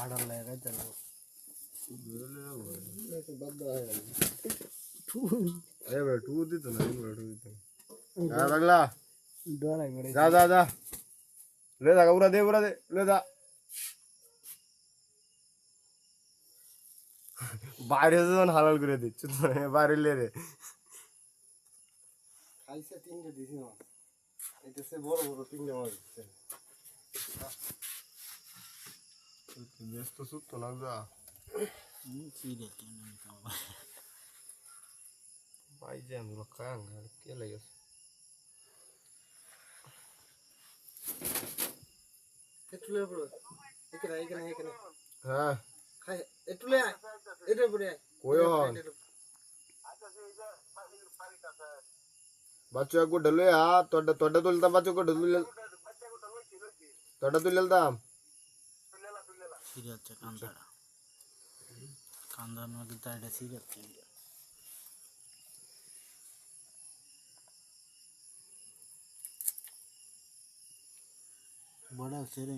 ভাড়া লাগাই দেন যা যা যা ले जा उड़ा दे ले जा বাইরে যখন হালাল করে দিচ্ছ বাইরে লে রে খাইছে তিনটে দিছি মাছ এটা সে বড় বড় তিনটে মাছ দিচ্ছে বেশ তো সুত তো না যা ভাই যে আমি খাং কে লেগেছে একটু লে বড় এখানে হ্যাঁ খাই একটু লে এটা পড়ে কই হন বাচ্চা को डले आ तोड़ा तुलता बच्चों को डले तोड़ा तुलता সিরাচ্ছে কান্দার মধ্যে তাইটা সিরাচ্ছে বড় আছে রে